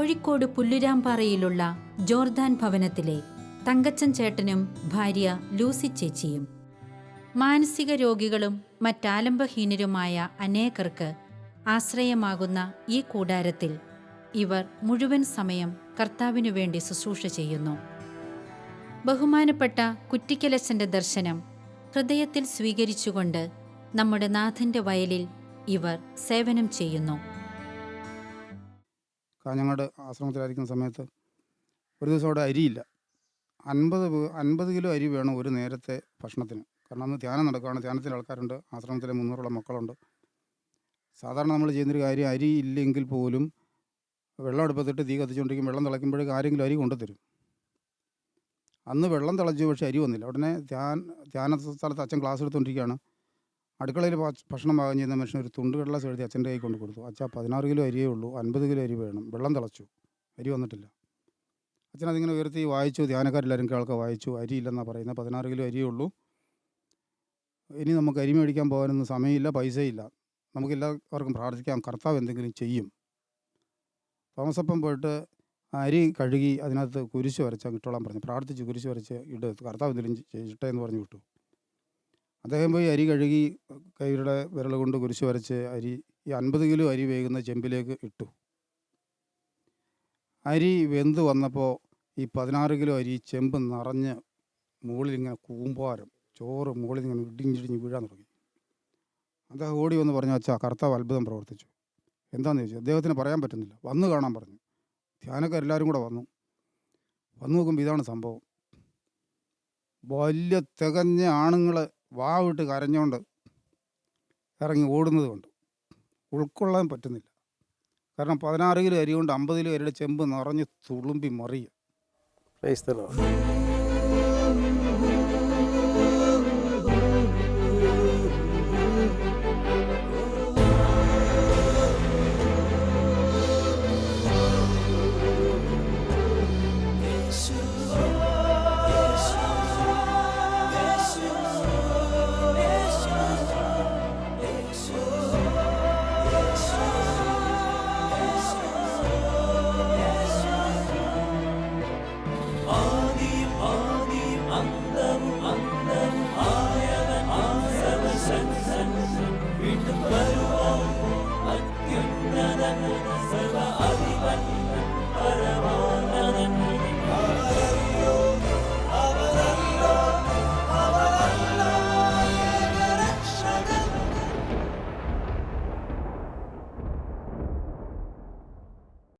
Kozhikode പുല്ലുരാമ്പാറയിലുള്ള Jordan ഭവനത്തിലെ തങ്കച്ചൻ ചേട്ടനും ഭാര്യ ലൂസി ചേച്ചിയും. മാനസിക രോഗികളും മറ്റാലംബഹീനരുമായ അനേകർക്ക് ആശ്രയമാകുന്ന ഈ കൂടാരത്തിൽ ഇവർ മുഴുവൻ സമയം കർത്താവിനു വേണ്ടി ശുശ്രൂഷ ചെയ്യുന്നു. ബഹുമാനപ്പെട്ട കുറ്റിക്കലച്ചന്റെ ദർശനം ഹൃദയത്തിൽ സ്വീകരിച്ചുകൊണ്ട് നമ്മുടെ നാഥന്റെ വയലിൽ ഇവർ സേവനം ചെയ്യുന്നു. കാഞ്ഞങ്ങാട് ആശ്രമത്തിലായിരിക്കുന്ന സമയത്ത് ഒരു ദിവസം അവിടെ അരിയില്ല. 50 കിലോ അരി വേണം ഒരു നേരത്തെ ഭക്ഷണത്തിന്. കാരണം അന്ന് ധ്യാനം നടക്കുകയാണ്. ധ്യാനത്തിൽ ആൾക്കാരുണ്ട്. ആശ്രമത്തിലെ 300 മക്കളുണ്ട്. സാധാരണ നമ്മൾ ചെയ്യുന്നൊരു കാര്യം, അരി ഇല്ലെങ്കിൽ പോലും വെള്ളം അടുപ്പത്തിട്ട് തീ കത്തിച്ചുകൊണ്ടിരിക്കും. വെള്ളം തിളയ്ക്കുമ്പോഴേക്കും ആരെങ്കിലും അരി കൊണ്ടുതരും. അന്ന് വെള്ളം തിളച്ചു, പക്ഷേ അരി വന്നില്ല. ഉടനെ ധ്യാന സ്ഥലത്ത് അച്ഛൻ ക്ലാസ് എടുത്തുകൊണ്ടിരിക്കുകയാണ്. അടുക്കളയിൽ ഭക്ഷണം പാകം ചെയ്യുന്ന മനുഷ്യൻ ഒരു തുണ്ട് കടലാസ് എഴുതി അച്ഛൻ്റെ കൈ കൊണ്ട് കൊടുത്തു. അച്ഛാ 16 കിലോ അരിയേ ഉള്ളൂ, 50 കിലോ അരി വേണം, വെള്ളം തിളച്ചു, അരി വന്നിട്ടില്ല. അച്ഛൻ അതിങ്ങനെ ഉയർത്തി വായിച്ചു. ധ്യാനക്കാരെല്ലാവരും കേൾക്കാൻ വായിച്ചു. അരി ഇല്ലെന്നാണ് പറയുന്നത്, 16 കിലോ അരിയേ ഉള്ളൂ. ഇനി നമുക്ക് അരി മേടിക്കാൻ പോകാനൊന്നും സമയമില്ല, പൈസയില്ല. നമുക്കെല്ലാവർക്കും പ്രാർത്ഥിക്കാം, കർത്താവ് എന്തെങ്കിലും ചെയ്യും. തോമസപ്പം പോയിട്ട് അരി കഴുകി അതിനകത്ത് കുരിശ് വരച്ചാൽ കിട്ടോളാൻ പറഞ്ഞു. പ്രാർത്ഥിച്ച് കുരിശ് വരച്ച് കർത്താവ് എന്തെങ്കിലും ചെയ്യട്ടെ എന്ന് പറഞ്ഞു വിട്ടു. അദ്ദേഹം പോയി അരി കഴുകി കൈയുടെ വിരൽ കൊണ്ട് കുരിശ് വരച്ച് അരി, ഈ 50 കിലോ അരി വേകുന്ന ചെമ്പിലേക്ക് ഇട്ടു. അരി വെന്ത് വന്നപ്പോൾ ഈ 16 കിലോ അരി ചെമ്പ് നിറഞ്ഞ് മുകളിലിങ്ങനെ കൂമ്പാരം, ചോറ് മുകളിൽ ഇങ്ങനെ ഇടിഞ്ഞിടിഞ്ഞ് വീഴാൻ തുടങ്ങി. അദ്ദേഹം ഓടി വന്ന് പറഞ്ഞു, അച്ഛാ കർത്താവ് അത്ഭുതം പ്രവർത്തിച്ചു. എന്താണെന്ന് ചോദിച്ചു. അദ്ദേഹത്തിന് പറയാൻ പറ്റുന്നില്ല. വന്ന് കാണാൻ പറഞ്ഞു. ധ്യാനക്കാരെല്ലാവരും കൂടെ വന്നു നോക്കുമ്പോൾ ഇതാണ് സംഭവം. വലിയ തികഞ്ഞ ആണുങ്ങൾ വാവിട്ട് കരഞ്ഞുകൊണ്ട് ഇറങ്ങി ഓടുന്നത് കൊണ്ട് ഉൾക്കൊള്ളാൻ പറ്റുന്നില്ല. കാരണം 16 കിലോ അരി കൊണ്ട് 50 കിലോ അരിയുടെ ചെമ്പ് നിറഞ്ഞ് തുളുമ്പി മറിയുക.